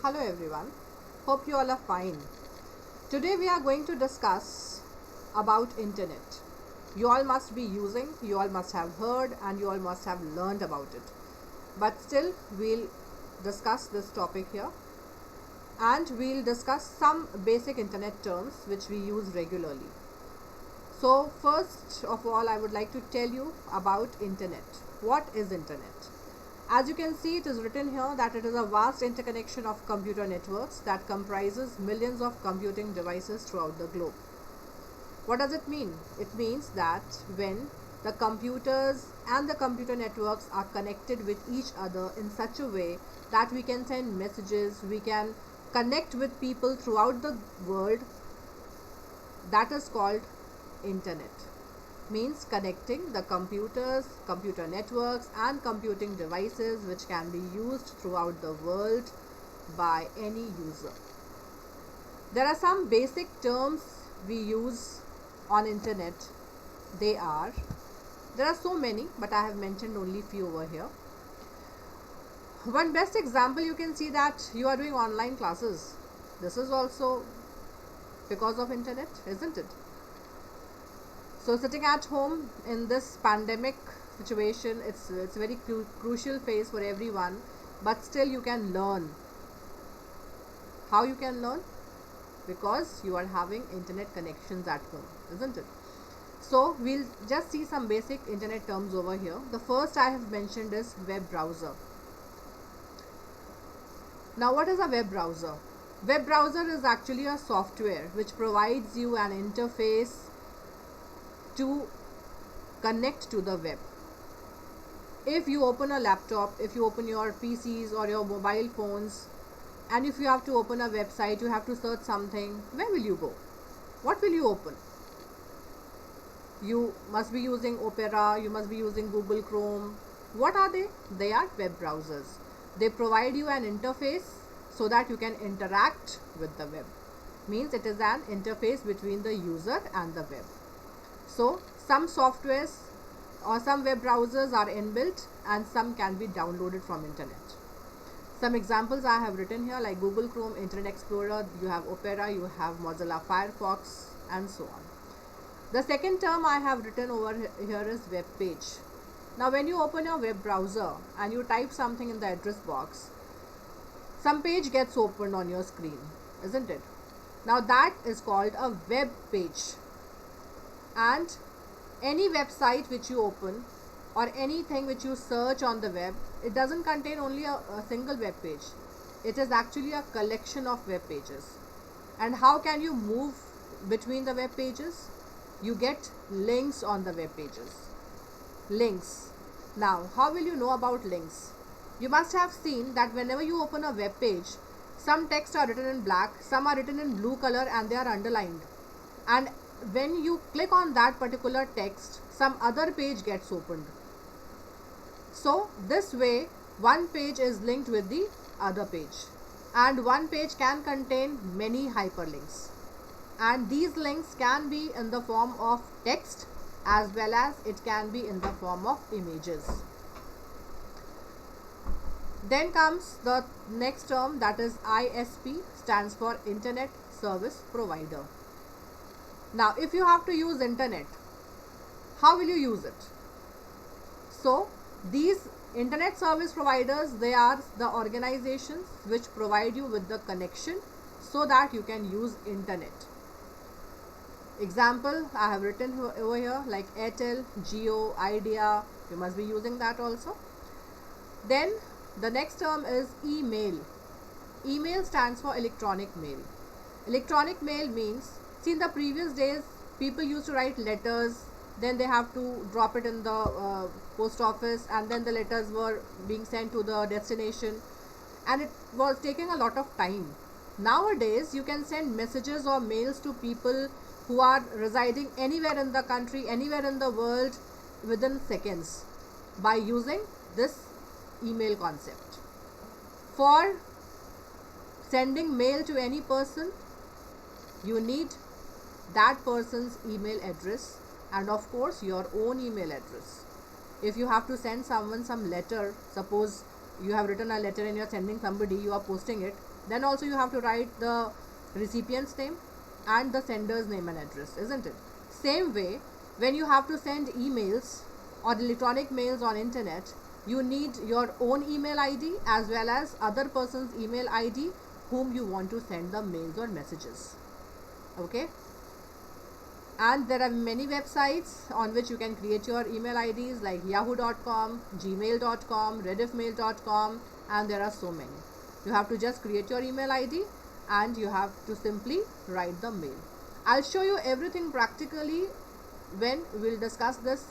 Hello everyone, hope you all are fine. Today we are going to discuss about internet. You all must be using, you all must have heard and you all must have learned about it. But still we'll discuss this topic here and we'll discuss some basic internet terms which we use regularly. So first of all I would like to tell you about internet. What is internet? As you can see, it is written here that it is a vast interconnection of computer networks that comprises millions of computing devices throughout the globe. What does it mean? It means that when the computers and the computer networks are connected with each other in such a way that we can send messages, we can connect with people throughout the world, that is called internet. Means connecting the computers, computer networks and computing devices which can be used throughout the world by any user. There are some basic terms we use on internet. There are so many, but I have mentioned only few over here. One best example, you can see that you are doing online classes. This is also because of internet, isn't it? So sitting at home in this pandemic situation, it's a very crucial phase for everyone, but still you can learn. How you can learn? Because you are having internet connections at home, isn't it? So we'll just see some basic internet terms over here. The first I have mentioned is web browser. Now what is a web browser? Web browser is actually a software which provides you an interface to connect to the web. If you open a laptop, if you open your PCs or your mobile phones, and if you have to open a website, you have to search something, where will you go? What will you open? You must be using Opera, you must be using Google Chrome. What are they? They are web browsers. They provide you an interface so that you can interact with the web. Means it is an interface between the user and the web. So some softwares or some web browsers are inbuilt and some can be downloaded from internet. Some examples I have written here like Google Chrome, Internet Explorer, you have Opera, you have Mozilla Firefox and so on. The second term I have written over here is web page. Now when you open your web browser and you type something in the address box, some page gets opened on your screen, isn't it? Now that is called a web page. And any website which you open or anything which you search on the web, it doesn't contain only a single web page. It is actually a collection of web pages. And how can you move between the web pages? You get links on the web pages. Links. Now, how will you know about links? You must have seen that whenever you open a web page, some text are written in black, some are written in blue color and they are underlined. And when you click on that particular text, some other page gets opened. So this way one page is linked with the other page, and one page can contain many hyperlinks, and these links can be in the form of text as well as it can be in the form of images. Then comes the next term, that is ISP, stands for Internet Service Provider. Now if you have to use internet, how will you use it? So these internet service providers, they are the organizations which provide you with the connection so that you can use internet. Example I have written over here like Airtel, Jio, Idea, you must be using that also. Then the next term is email. Email stands for electronic mail. Electronic mail means, see, in the previous days people used to write letters, then they have to drop it in the post office, and then the letters were being sent to the destination, and it was taking a lot of time. Nowadays you can send messages or mails to people who are residing anywhere in the country, anywhere in the world within seconds by using this email concept. For sending mail to any person, you need that person's email address and of course your own email address. If you have to send someone some letter, suppose you have written a letter and you're sending somebody, you are posting it, then also you have to write the recipient's name and the sender's name and address, isn't it? Same way, when you have to send emails or electronic mails on internet, you need your own email ID as well as other person's email ID whom you want to send the mails or messages. Okay, and there are many websites on which you can create your email IDs like yahoo.com, gmail.com, rediffmail.com, and there are so many. You have to just create your email ID and you have to simply write the mail. I'll show you everything practically when we'll discuss this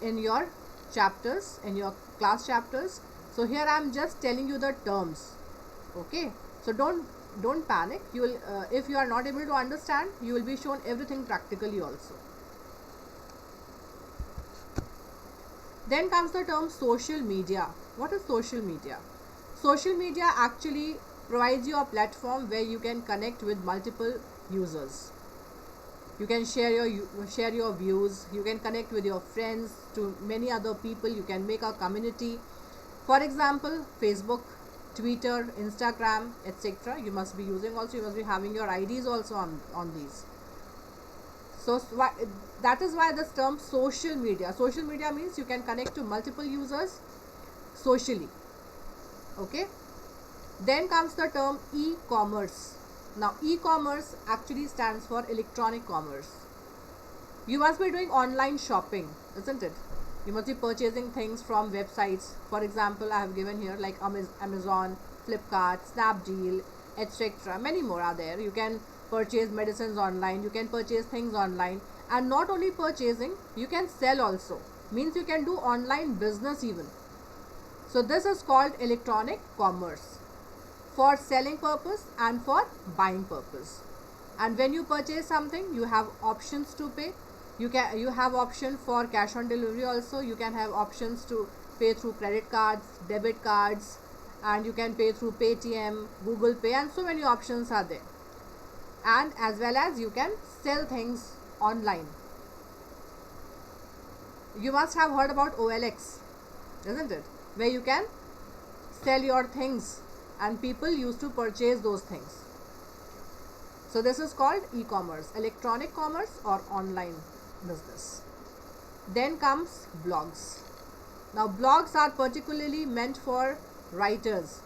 in your chapters, in your class chapters. So here I'm just telling you the terms. Okay, so don't panic. You will if you are not able to understand, you will be shown everything practically also. Then comes the term social media. What is social media? Social media actually provides you a platform where you can connect with multiple users. You can share your views, you can connect with your friends, to many other people, you can make a community. For example, Facebook, Twitter, Instagram, etc. you must be using also, you must be having your IDs also on these. So that is why this term social media. Social media means you can connect to multiple users socially. Okay. Then comes the term e-commerce. Now e-commerce actually stands for electronic commerce. You must be doing online shopping, isn't it? You must be purchasing things from websites. For example, I have given here like Amazon, Flipkart, Snapdeal, etc. Many more are there. You can purchase medicines online, you can purchase things online, and not only purchasing, you can sell also. Means you can do online business even. So this is called electronic commerce, for selling purpose and for buying purpose. And when you purchase something, you have options to pay. You have option for cash on delivery also. You can have options to pay through credit cards, debit cards, and you can pay through Paytm, Google Pay, and so many options are there. And as well as you can sell things online. You must have heard about OLX, isn't it? Where you can sell your things and people used to purchase those things. So this is called e-commerce, electronic commerce or online business. Then comes blogs. Now blogs are particularly meant for writers,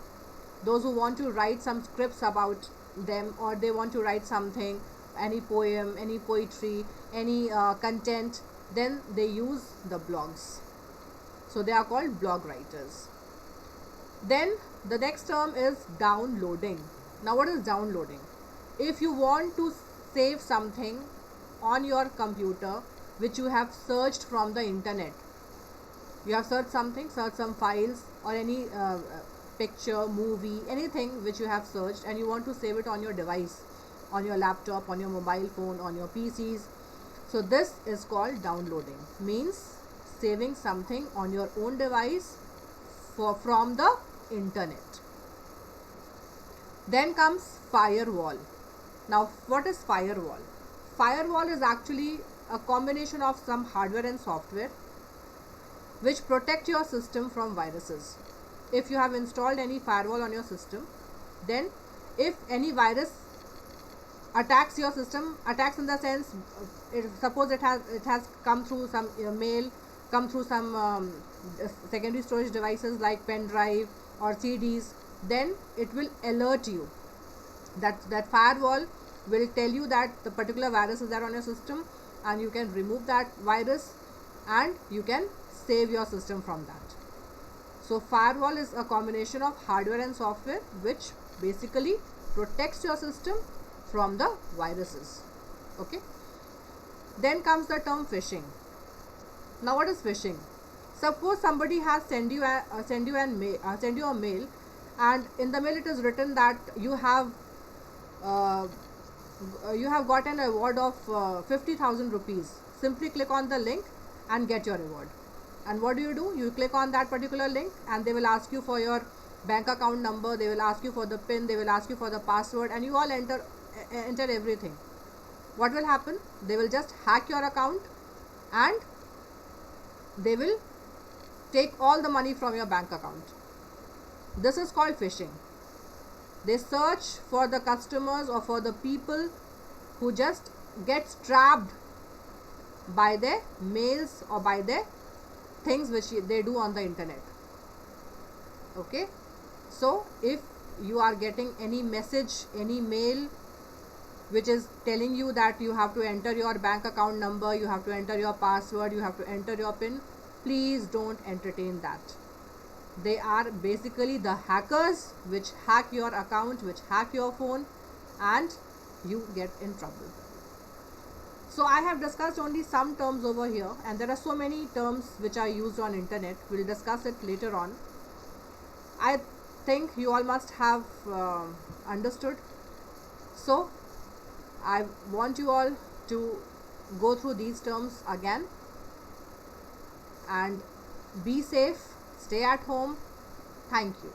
those who want to write some scripts about them, or they want to write something, any poem, any poetry, any content, then they use the blogs. So they are called blog writers. Then the next term is downloading. Now what is downloading? If you want to save something on your computer which you have searched from the internet, you have searched something, searched some files or any picture, movie, anything which you have searched, and you want to save it on your device, on your laptop, on your mobile phone, on your PCs. So this is called downloading, means saving something on your own device from the internet. Then comes firewall. Now what is firewall? Firewall is actually a combination of some hardware and software which protect your system from viruses. If you have installed any firewall on your system, then if any virus attacks your system, attacks in the sense, suppose it has come through some mail, come through some secondary storage devices like pen drive or CDs, then it will alert you. That firewall will tell you that the particular virus is there on your system, and you can remove that virus and you can save your system from that. So firewall is a combination of hardware and software which basically protects your system from the viruses. Okay. Then comes the term phishing. Now what is phishing? Suppose somebody has send you a mail, and in the mail it is written that you have got an award of 50,000 rupees. Simply click on the link and get your reward. And what do? You click on that particular link and they will ask you for your bank account number, they will ask you for the PIN, they will ask you for the password, and you all enter everything. What will happen? They will just hack your account and they will take all the money from your bank account. This is called phishing. They search for the customers or for the people who just gets trapped by their mails or by their things which they do on the internet. Okay, so if you are getting any message, any mail which is telling you that you have to enter your bank account number, you have to enter your password, you have to enter your PIN, please don't entertain that. They are basically the hackers which hack your account, which hack your phone, and you get in trouble. So I have discussed only some terms over here, and there are so many terms which are used on internet. We'll discuss it later on. I think you all must have understood. So I want you all to go through these terms again, and be safe, stay at home. Thank you.